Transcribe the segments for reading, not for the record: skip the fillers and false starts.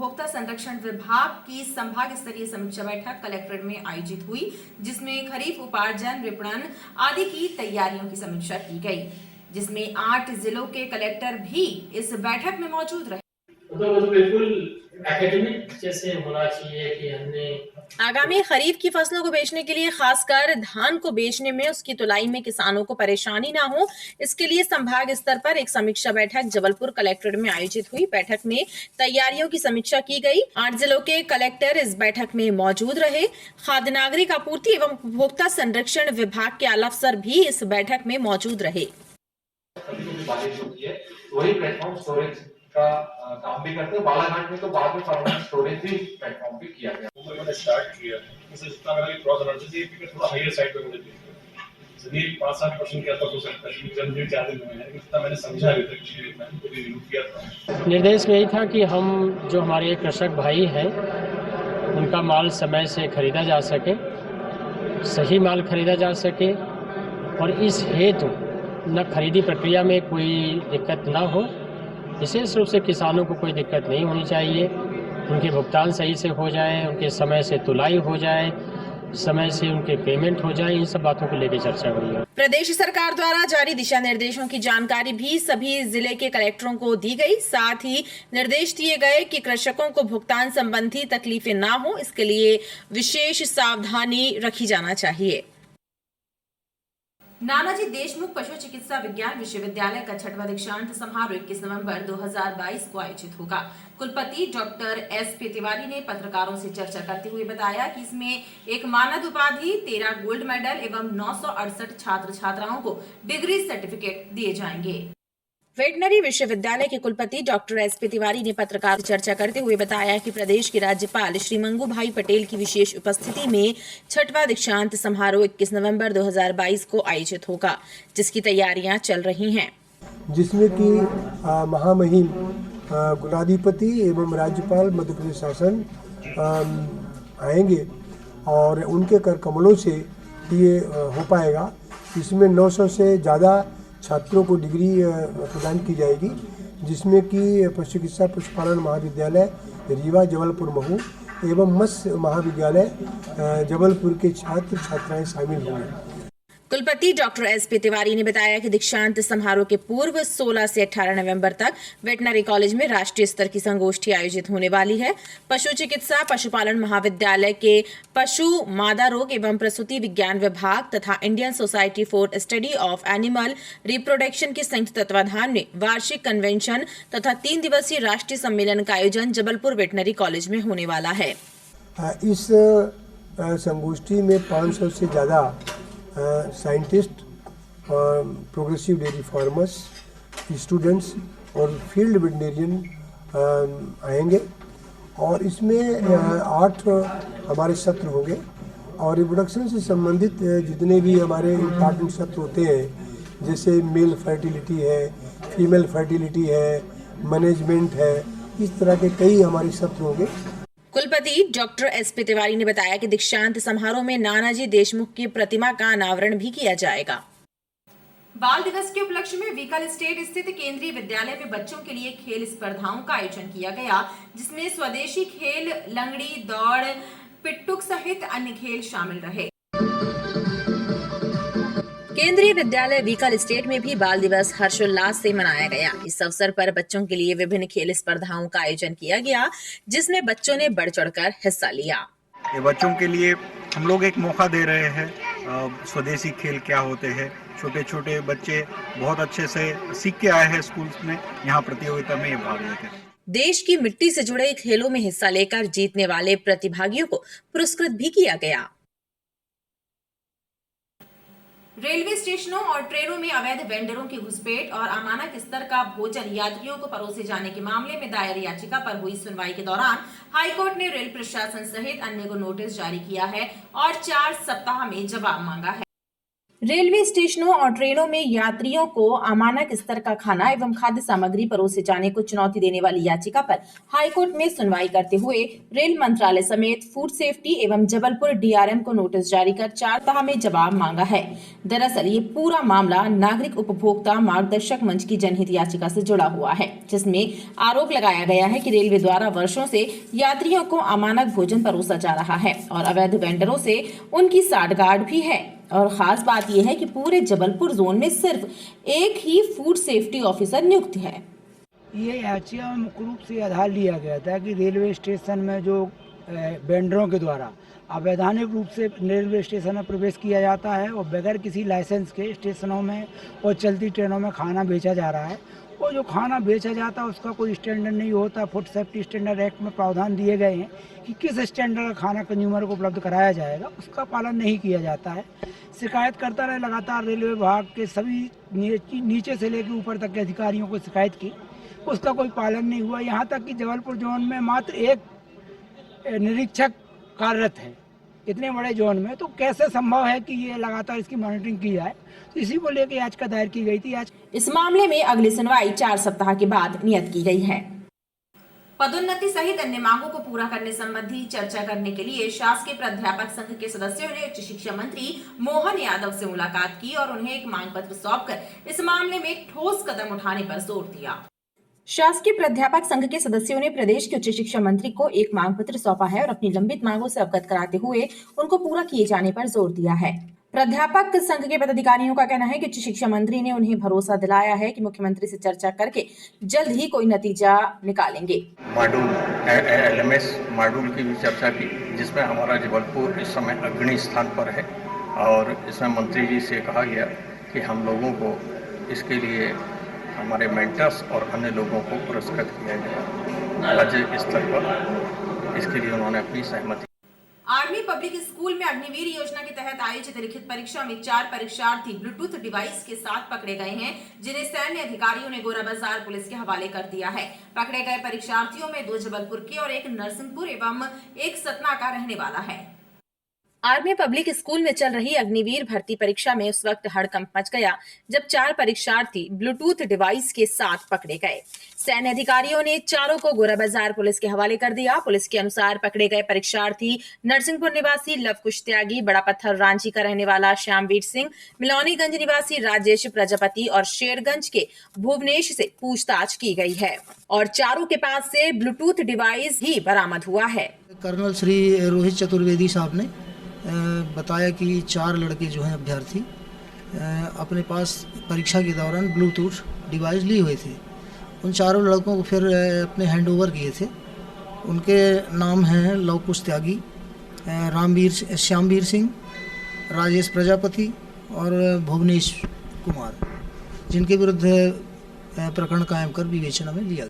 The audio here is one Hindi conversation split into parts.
उपभोक्ता संरक्षण विभाग की संभाग स्तरीय समीक्षा बैठक कलेक्ट्रेट में आयोजित हुई, जिसमें खरीफ उपार्जन, विपणन आदि की तैयारियों की समीक्षा की गई, जिसमें 8 जिलों के कलेक्टर भी इस बैठक में मौजूद रहे। तो बिल्कुल एकेडमिक जैसे होना चाहिए कि हमने आगामी खरीफ की फसलों को बेचने के लिए खासकर धान को बेचने में उसकी तुलाई में किसानों को परेशानी ना हो, इसके लिए संभाग स्तर पर एक समीक्षा बैठक जबलपुर कलेक्ट्रेट में आयोजित हुई। बैठक में तैयारियों की समीक्षा की गई। 8 जिलों के कलेक्टर इस बैठक में मौजूद रहे। खाद्य नागरिक आपूर्ति एवं उपभोक्ता संरक्षण विभाग के आला अफसर भी इस बैठक में मौजूद रहे। बारिश होती है वही प्लेटफॉर्म स्टोरेज का काम भी करते हैं। बालाघाट में तो बाद में परमानेंट स्टोरेज भी प्लेटफॉर्म पे किया गया। मुंबई मैंने स्टार्ट किया इससे जितना मेरा क्रॉस एनर्जी थी थोड़ा हाईयर साइड पे मुझे जमीन 5-7% क्या हो सकता है क्योंकि जमीन ज्यादा नहीं है, जितना मैंने समझा अभी तक चीजें मैंने पूरी रिव्यू किया था। निर्देश में यही था कि हम जो हमारे कृषक भाई हैं उनका माल समय से खरीदा जा सके, सही माल खरीदा जा सके और इस हेतु न खरीदी प्रक्रिया में कोई दिक्कत ना हो। विशेष रूप से किसानों को कोई दिक्कत नहीं होनी चाहिए, उनके भुगतान सही से हो जाए, उनके समय से तुलाई हो जाए, समय से उनके पेमेंट हो जाए, इन सब बातों को लेकर चर्चा हुई है। प्रदेश सरकार द्वारा जारी दिशा निर्देशों की जानकारी भी सभी जिले के कलेक्टरों को दी गई। साथ ही निर्देश दिए गए कि कृषकों को भुगतान संबंधी तकलीफें ना हो, इसके लिए विशेष सावधानी रखी जाना चाहिए। नानाजी देशमुख पशु चिकित्सा विज्ञान विश्वविद्यालय का 6वां दीक्षांत समारोह 21 नवंबर 2022 को आयोजित होगा। कुलपति डॉक्टर एस.पी. तिवारी ने पत्रकारों से चर्चा करते हुए बताया कि इसमें एक मानद उपाधि, 13 गोल्ड मेडल एवं 968 छात्र छात्राओं को डिग्री सर्टिफिकेट दिए जाएंगे। वेटनरी विश्वविद्यालय के कुलपति डॉक्टर एस.पी. तिवारी ने पत्रकारों से चर्चा करते हुए बताया कि प्रदेश के राज्यपाल श्री मंगू भाई पटेल की विशेष उपस्थिति में 6वां दीक्षांत समारोह 21 नवंबर 2022 को आयोजित होगा, जिसकी तैयारियां चल रही हैं, जिसमें कि महामहिम कुलाधिपति एवं राज्यपाल मध्य प्रदेश शासन आएंगे और उनके कर कमलों से ये हो पाएगा। इसमें 900 से ज़्यादा छात्रों को डिग्री प्रदान की जाएगी, जिसमें कि पशु चिकित्सा पशुपालन महाविद्यालय रीवा जबलपुर महू एवं मत्स्य महाविद्यालय जबलपुर के छात्र छात्राएं शामिल होंगे। कुलपति डॉक्टर एस.पी. तिवारी ने बताया कि दीक्षांत समारोह के पूर्व 16 से 18 नवंबर तक वेटनरी कॉलेज में राष्ट्रीय स्तर की संगोष्ठी आयोजित होने वाली है। पशु चिकित्सा पशुपालन महाविद्यालय के पशु मादा रोग एवं प्रसूति विज्ञान विभाग तथा Indian society for study of animal reproduction के संयुक्त तत्वाधान में वार्षिक कन्वेंशन तथा 3 दिवसीय राष्ट्रीय सम्मेलन का आयोजन जबलपुर वेटनरी कॉलेज में होने वाला है। इस संगोष्ठी में 500 से ज़्यादा scientist, progressive dairy farmers, students और फील्ड वेटनेरियन आएंगे और इसमें 8 हमारे सत्र होंगे और रिप्रोडक्शन से संबंधित जितने भी हमारे इम्पॉर्टेंट सत्र होते हैं, जैसे मेल फर्टिलिटी है, फीमेल फर्टिलिटी है, मैनेजमेंट है, इस तरह के कई हमारे सत्र होंगे। कुलपति डॉक्टर एस.पी. तिवारी ने बताया कि दीक्षांत समारोह में नानाजी देशमुख की प्रतिमा का अनावरण भी किया जाएगा। बाल दिवस के उपलक्ष्य में व्हीकल स्टेट स्थित केंद्रीय विद्यालय में बच्चों के लिए खेल स्पर्धाओं का आयोजन किया गया, जिसमें स्वदेशी खेल, लंगड़ी, दौड़, पिट्टुक सहित अन्य खेल शामिल रहे। केंद्रीय विद्यालय व्हीकल स्टेट में भी बाल दिवस हर्षोल्लास से मनाया गया। इस अवसर पर बच्चों के लिए विभिन्न खेल स्पर्धाओं का आयोजन किया गया, जिसमें बच्चों ने बढ़ चढ़कर हिस्सा लिया। ये बच्चों के लिए हम लोग एक मौका दे रहे हैं, स्वदेशी खेल क्या होते हैं। छोटे छोटे बच्चे बहुत अच्छे से सीख के आए हैं स्कूल में, यहाँ प्रतियोगिता में ये भाग लेते हैं। देश की मिट्टी से जुड़े खेलों में हिस्सा लेकर जीतने वाले प्रतिभागियों को पुरस्कृत भी किया गया। रेलवे स्टेशनों और ट्रेनों में अवैध वेंडरों की घुसपैठ और अमानक स्तर का भोजन यात्रियों को परोसे जाने के मामले में दायर याचिका पर हुई सुनवाई के दौरान हाईकोर्ट ने रेल प्रशासन सहित अन्य को नोटिस जारी किया है और 4 सप्ताह में जवाब मांगा है। रेलवे स्टेशनों और ट्रेनों में यात्रियों को अमानक स्तर का खाना एवं खाद्य सामग्री परोसे जाने को चुनौती देने वाली याचिका पर हाईकोर्ट में सुनवाई करते हुए रेल मंत्रालय समेत फूड सेफ्टी एवं जबलपुर डीआरएम को नोटिस जारी कर 4 सप्ताह में जवाब मांगा है। दरअसल ये पूरा मामला नागरिक उपभोक्ता मार्गदर्शक मंच की जनहित याचिका से जुड़ा हुआ है, जिसमें आरोप लगाया गया है कि रेलवे द्वारा वर्षों से यात्रियों को अमानक भोजन परोसा जा रहा है और अवैध वेंडरों से उनकी साठगांठ भी है। और खास बात यह है कि पूरे जबलपुर जोन में सिर्फ एक ही फूड सेफ्टी ऑफिसर नियुक्त है। ये याचिका में मुख्य रूप से आधार लिया गया था कि रेलवे स्टेशन में जो वेंडरों के द्वारा अवैधानिक रूप से रेलवे स्टेशन में प्रवेश किया जाता है और बगैर किसी लाइसेंस के स्टेशनों में और चलती ट्रेनों में खाना बेचा जा रहा है। वो जो खाना बेचा जाता है उसका कोई स्टैंडर्ड नहीं होता। फूड सेफ्टी स्टैंडर्ड एक्ट में प्रावधान दिए गए हैं कि किस स्टैंडर्ड का खाना कंज्यूमर को उपलब्ध कराया जाएगा, उसका पालन नहीं किया जाता है। शिकायत करता रहे लगातार रेलवे विभाग के सभी नीचे से लेकर ऊपर तक के अधिकारियों को शिकायत की, उसका कोई पालन नहीं हुआ। यहाँ तक कि जबलपुर जोन में मात्र एक निरीक्षक कार्यरत है इतने बड़े जोन में, तो कैसे संभव है कि ये लगातार इसकी मॉनिटरिंग की जाए। तो इसी को लेकर याचिका दायर की गई थी। इस मामले में अगली सुनवाई 4 सप्ताह के बाद नियत की गई है। पदोन्नति सहित अन्य मांगों को पूरा करने संबंधी चर्चा करने के लिए शासकीय प्राध्यापक संघ के सदस्यों ने उच्च शिक्षा मंत्री मोहन यादव से मुलाकात की और उन्हें एक मांग पत्र सौंपकर इस मामले में ठोस कदम उठाने पर जोर दिया। शासकीय प्राध्यापक संघ के सदस्यों ने प्रदेश के उच्च शिक्षा मंत्री को एक मांग पत्र सौंपा है और अपनी लंबित मांगों से अवगत कराते हुए उनको पूरा किए जाने पर जोर दिया है। प्राध्यापक संघ के पदाधिकारियों का कहना है कि उच्च शिक्षा मंत्री ने उन्हें भरोसा दिलाया है कि मुख्यमंत्री से चर्चा करके जल्द ही कोई नतीजा निकालेंगे। मॉड्यूल LMS मॉड्यूल की भी चर्चा की, जिसमें हमारा जबलपुर इस समय अग्रणी स्थान पर है और इसमें मंत्री जी से कहा गया कि हम लोगों को इसके लिए हमारे मेंटर्स और अन्य लोगों को पुरस्कृत किया गया राज्य स्तर पर। इसके लिए उन्होंने अपनी सहमति। आर्मी पब्लिक स्कूल में अग्निवीर योजना के तहत आयोजित लिखित परीक्षा में 4 परीक्षार्थी ब्लूटूथ डिवाइस के साथ पकड़े गए हैं, जिन्हें सैन्य अधिकारियों ने गोरा बाजार पुलिस के हवाले कर दिया है। पकड़े गए परीक्षार्थियों में 2 जबलपुर के और 1 नरसिंहपुर एवं 1 सतना का रहने वाला है। आर्मी पब्लिक स्कूल में चल रही अग्निवीर भर्ती परीक्षा में उस वक्त हड़कंप मच गया जब 4 परीक्षार्थी ब्लूटूथ डिवाइस के साथ पकड़े गए। सैन्य अधिकारियों ने चारों को गोरा बाजार पुलिस के हवाले कर दिया। पुलिस के अनुसार पकड़े गए परीक्षार्थी नरसिंहपुर निवासी लव कुश त्यागी, बड़ा पत्थर रांची का रहने वाला श्यामवीर सिंह, मिलौनीगंज निवासी राजेश प्रजापति और शेरगंज के भुवनेश से पूछताछ की गई है और चारों के पास से ब्लूटूथ डिवाइस ही बरामद हुआ है। कर्नल श्री रोहित चतुर्वेदी साहब ने बताया कि 4 लड़के जो हैं अभ्यर्थी अपने पास परीक्षा के दौरान ब्लूटूथ डिवाइस लिए हुए थे। उन चारों लड़कों को फिर अपने हैंडओवर किए थे। उनके नाम हैं लव कुश त्यागी, श्यामवीर सिंह, राजेश प्रजापति और भुवनेश कुमार, जिनके विरुद्ध प्रकरण कायम कर विवेचना में लिया।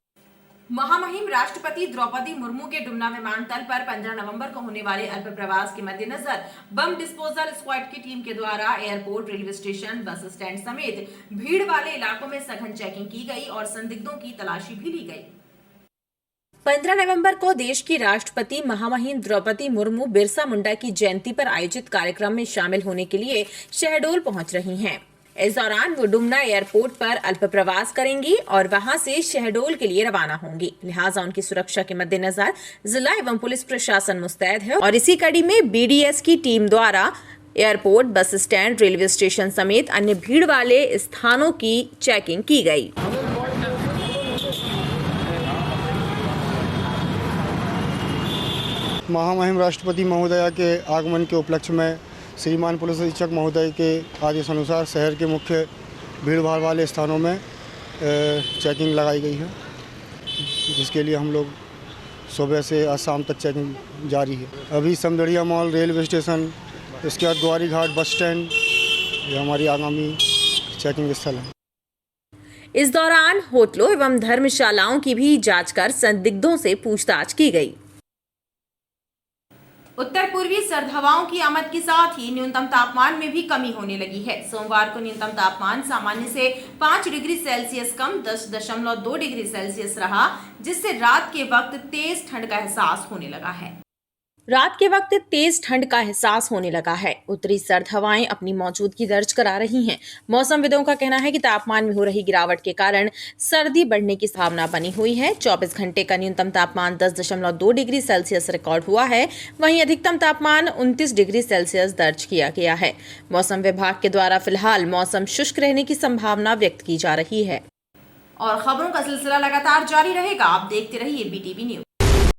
महामहिम राष्ट्रपति द्रौपदी मुर्मू के डुमना विमानतल पर 15 नवंबर को होने वाले अल्प प्रवास के मद्देनजर बम डिस्पोजल स्क्वाड की टीम के द्वारा airport, railway station, bus stand समेत भीड़ वाले इलाकों में सघन चेकिंग की गई और संदिग्धों की तलाशी भी ली गई। 15 नवंबर को देश की राष्ट्रपति महामहिम द्रौपदी मुर्मू बिरसा मुंडा की जयंती पर आयोजित कार्यक्रम में शामिल होने के लिए शहडोल पहुंच रही हैं। इस दौरान वो डुमना एयरपोर्ट पर अल्प प्रवास करेंगी और वहां से शहडोल के लिए रवाना होंगी। लिहाजा उनकी सुरक्षा के मद्देनजर जिला एवं पुलिस प्रशासन मुस्तैद है और इसी कड़ी में BDS की टीम द्वारा airport, bus stand, railway station समेत अन्य भीड़ वाले स्थानों की चेकिंग की गई। महामहिम राष्ट्रपति महोदया के आगमन के उपलक्ष्य में श्रीमान पुलिस अधीक्षक महोदय के आदेश अनुसार शहर के मुख्य भीड़भाड़ वाले स्थानों में चेकिंग लगाई गई है, जिसके लिए हम लोग सुबह से आज शाम तक चेकिंग जारी है। अभी समदड़िया मॉल, रेलवे स्टेशन, इसके बाद ग्वारी घाट, बस स्टैंड, ये हमारी आगामी चेकिंग स्थल है। इस दौरान होटलों एवं धर्मशालाओं की भी जांच कर संदिग्धों से पूछताछ की गई। उत्तर पूर्वी सर्द हवाओं की आमद के साथ ही न्यूनतम तापमान में भी कमी होने लगी है। सोमवार को न्यूनतम तापमान सामान्य से 5 डिग्री सेल्सियस कम 10.2 डिग्री सेल्सियस रहा, जिससे रात के वक्त तेज ठंड का एहसास होने लगा है। रात के वक्त तेज ठंड का एहसास होने लगा है। उत्तरी सर्द हवाएं अपनी मौजूदगी दर्ज करा रही हैं। मौसमविदों का कहना है कि तापमान में हो रही गिरावट के कारण सर्दी बढ़ने की संभावना बनी हुई है। 24 घंटे का न्यूनतम तापमान 10.2 डिग्री सेल्सियस रिकॉर्ड हुआ है। वहीं अधिकतम तापमान 29 डिग्री सेल्सियस दर्ज किया गया है। मौसम विभाग के द्वारा फिलहाल मौसम शुष्क रहने की संभावना व्यक्त की जा रही है। और खबरों का सिलसिला लगातार जारी रहेगा। आप देखते रहिए BTV न्यूज।